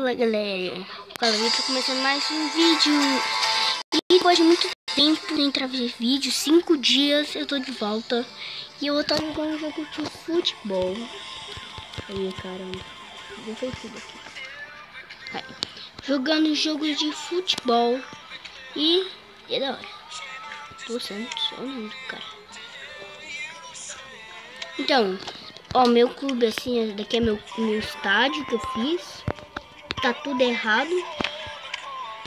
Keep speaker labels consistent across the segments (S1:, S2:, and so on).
S1: Fala galera, tô começando mais um vídeo. E depois de muito tempo sem trazer vídeo, 5 dias eu tô de volta. E eu vou estar jogando um jogo de futebol. Aí caramba, não foi tudo aqui. Aí, jogando jogos de futebol. E é da hora. Tô Santos, olha o nome do cara. Então, ó, meu clube assim, esse daqui é meu estádio que eu fiz. Tá tudo errado,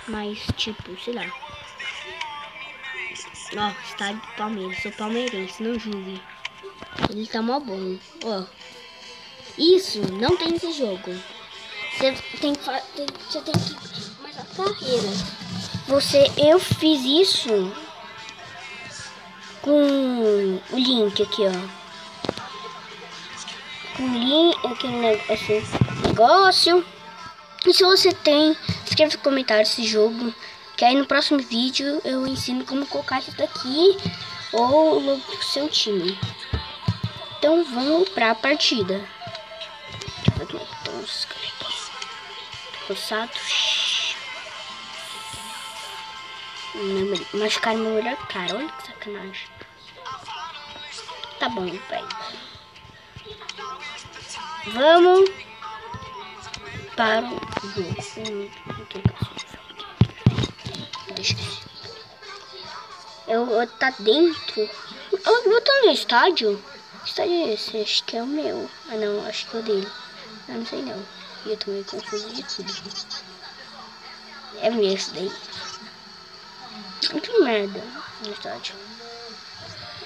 S1: mas tipo, sei lá. Ó, estádio do Palmeiras, sou palmeirense, não julgue. Ele tá mó bom, ó. Isso não tem nesse jogo. Você tem que começar a carreira. Eu fiz isso com o link aqui, ó. Com o link, aquele negócio. E se você tem, escreva no comentário esse jogo, que aí no próximo vídeo eu ensino como colocar isso daqui ou o logo do seu time. Então vamos pra partida. Deixa eu ver como é que estão os caras aqui. Cansado. Machucaram meu melhor cara, olha que sacanagem. Tá bom, velho. Vamos para o jogo. Deixa eu tá dentro. Eu vou estar no estádio. Estádio é esse? Acho que é o meu. Ah não, acho que é o dele. Eu não sei não. E eu tô meio confuso de tudo. É meu esse daí. Que merda no estádio.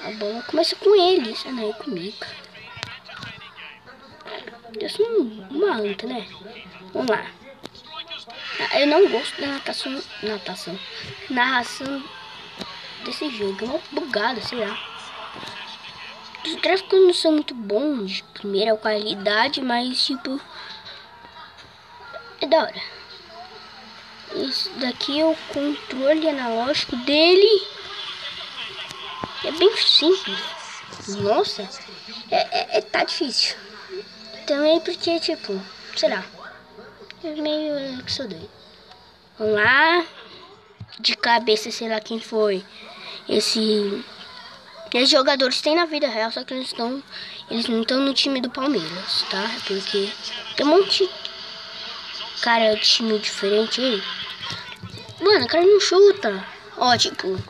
S1: A bola começa com eles. Ah não, é comigo. Eu sou um maluco, né? Vamos lá. Eu não gosto da narração desse jogo. É uma bugada, sei lá. Os gráficos não são muito bons de primeira qualidade, mas tipo, é da hora. Isso daqui é o controle analógico dele. É bem simples. Nossa, tá difícil. Também porque, tipo, sei lá, é meio que sou doido. Vamos lá. De cabeça, sei lá quem foi. Esses jogadores têm na vida real, só que eles não estão no time do Palmeiras, tá? Porque tem um monte de cara de time diferente aí. Mano, o cara não chuta. Ó, tipo,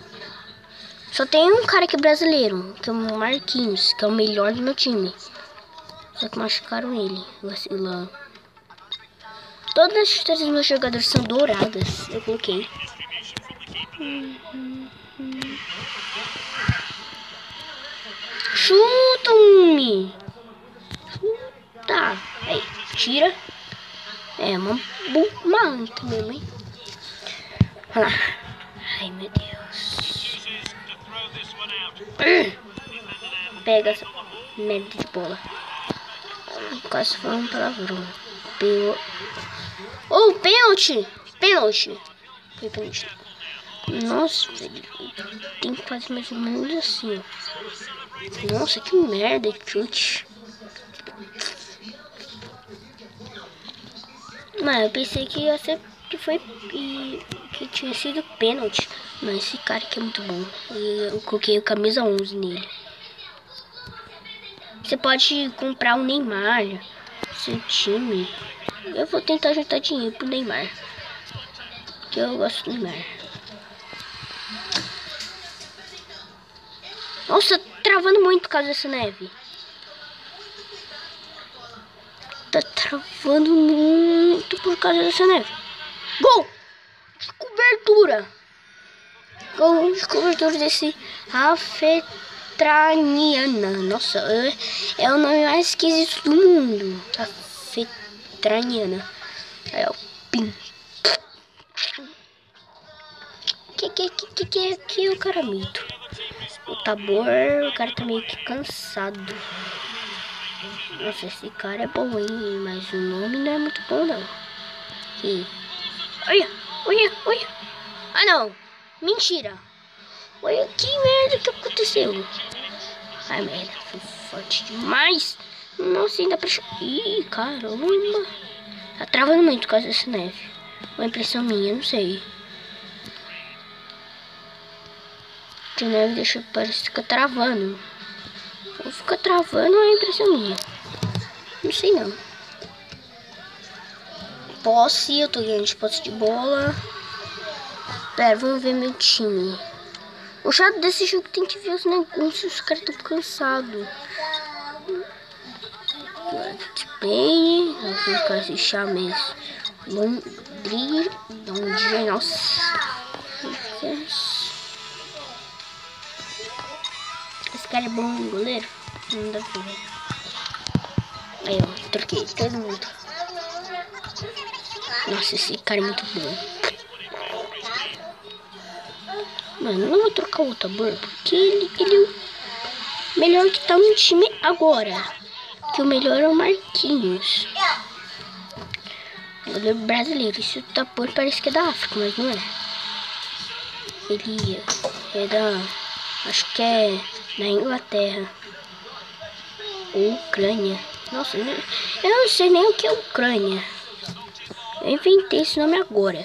S1: só tem um cara que é brasileiro, que é o Marquinhos, que é o melhor do meu time. Só que machucaram ele, vacilão. Todas as chuteiras dos meus jogadores são douradas. Eu coloquei. Chuta, homem! Chuta! Aí, tira. É uma anta mesmo, hein? Olha lá. Ai, meu Deus. Pega essa merda de bola. Quase foi um palavrão. Oh, pênalti! Pênalti! Foi pênalti. Nossa, velho. Tem que fazer mais ou menos assim, ó. Nossa, que merda de chute. Mas eu pensei que ia ser que tinha sido pênalti. Mas esse cara aqui é muito bom. Eu coloquei o camisa 11 nele. Você pode comprar o Neymar, seu time. Eu vou tentar juntar dinheiro pro Neymar, que eu gosto do Neymar. Nossa, travando muito por causa dessa neve. Tá travando muito por causa dessa neve. Gol de cobertura. Gol de cobertura desse Afetraniana. Nossa, é o nome mais esquisito do mundo. Afetraniana. Aí, ó, pim. Que é o cara mito. O Tabor, o cara tá meio que cansado. Nossa, esse cara é bom, hein? Mas o nome não é muito bom, não. E... Olha. Ah, não. Mentira. Olha que merda que aconteceu. Ai, merda. Foi forte demais. Nossa, ainda pra... Ih, caramba. Tá travando muito por causa dessa neve. Uma impressão minha, não sei. A neve deixa, parece que fica travando. Ou fica travando ou é impressão minha. Não sei não. Posse, eu tô ganhando de posse de bola. Pera, vamos ver meu time. O chato desse jogo tem que ver os negócios, os caras estão cansados. Bem, nós vamos ficar esse Chames. Londrina, nossa. Esse cara é bom goleiro? Não dá pra ver. Aí, ó, troquei todo mundo. Nossa, esse cara é muito bom. Mano, não vou trocar o Tabor, porque ele é o melhor que tá no time agora. Que o melhor é o Marquinhos. Goleiro brasileiro. Esse o Tabor parece que é da África, mas não é. Ele é da... acho que é da Inglaterra. Ou Ucrânia. Nossa, eu não sei nem o que é Ucrânia. Eu inventei esse nome agora.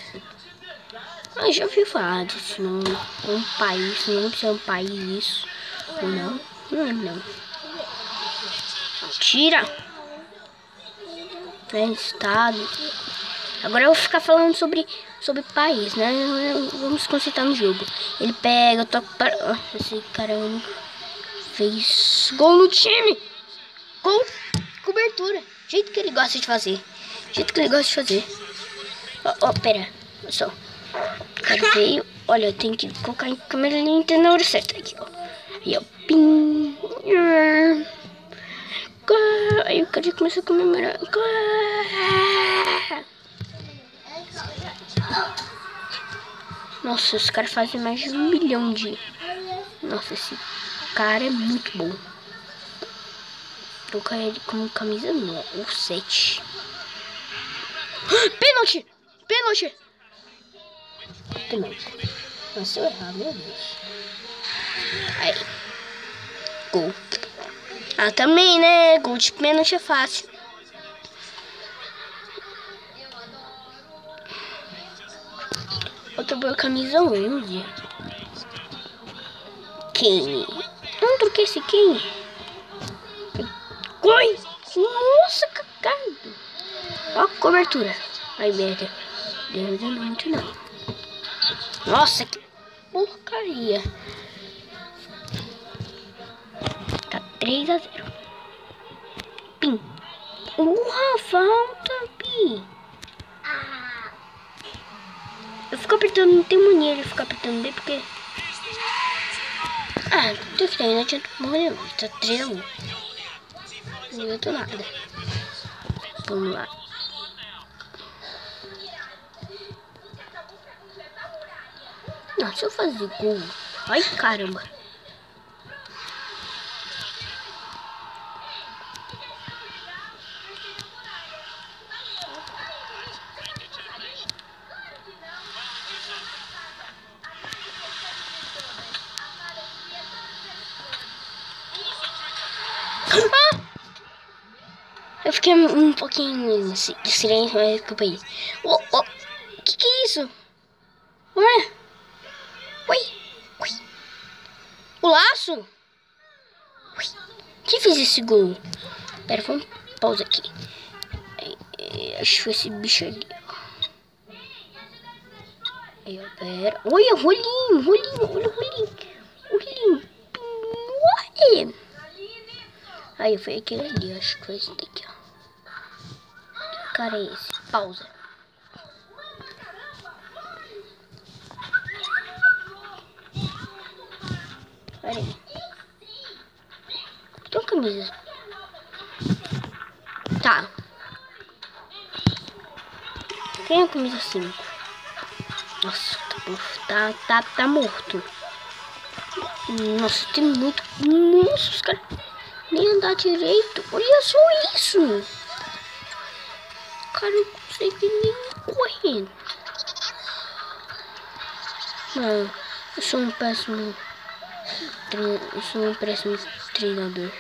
S1: Eu já ouvi falar desse nome. Um país, não sei se é um país isso. Ou não. Não. Tira. É estado. Agora eu vou ficar falando sobre país, né? Vamos se concentrar no jogo. Ele pega, toca para... esse cara fez gol no time. Gol, cobertura. Jeito que ele gosta de fazer. Ó, pera. Só. O cara veio. Olha, eu tenho que colocar em câmera lenta na hora certa. Aqui, ó. Aí, ó. Pim. Aí o cara começou a comemorar. Nossa, os caras fazem mais de 1 milhão de... Nossa, esse cara é muito bom. Tô com ele como camisa não, o 7. Pênalti! Nossa, eu errar, meu Deus. Aí. Gol. Ah, também, né? Gol de pênalti é fácil. Outra boa camisa 11. Kane. Não troquei esse Kane. Oi! Nossa, cagado. Ó a cobertura. Ai, merda. Não muito não. Nossa, que porcaria. Tá 3-0. Pim. Falta, Pim. Eu fico apertando, não tem mania de ficar apertando B porque... Ah, não adianta morrer não. Tá 3-1. Não adianta nada. Vamos lá. Não, se eu fazer gol... Ai, caramba. Eu fiquei um pouquinho de silêncio, mas desculpa aí. Que é isso? Ué? Ui. O laço? Ui. Quem fez esse gol? Pera, vamos pausa aqui. Acho que foi esse bicho ali. Aí, ó, pera. Olha, rolinho. Olha o rolinho. Ué. Aí, foi aquele ali. Acho que foi esse daqui, ó. Que cara é esse? Pausa. Pera aí. Tem uma camisa. Tá. Quem é a camisa 5? Nossa, tá morto. Nossa, tem muito... Nossa, os caras nem andar direito. Olha só isso. O cara não consegue nem correr. Mano, eu sou um péssimo treinador.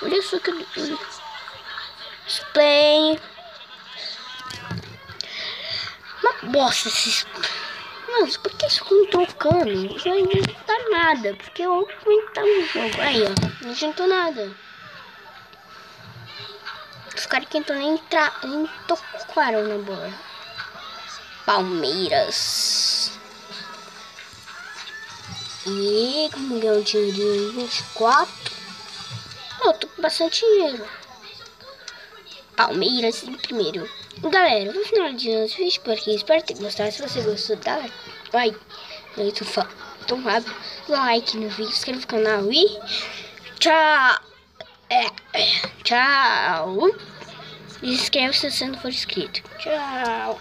S1: Olha só que... Explain. Nossa, esses... Mano, por que eles ficam trocando? Não vai adiantar nada, porque eu vou comentar o jogo. Aí, ó, não adiantou nada. Os caras que entram nem tocaram na bola. Palmeiras. E como ganhar um dinheirinho? 24. Oh, tô com bastante dinheiro. Palmeiras em primeiro. Galera, vou finalizando esse vídeo por aqui. Espero ter gostado. Se você gostou, dá like. Eu tô falando tão rápido. Like no vídeo, inscreva no canal e tchau. Tchau. E inscreva se você não for inscrito. Tchau.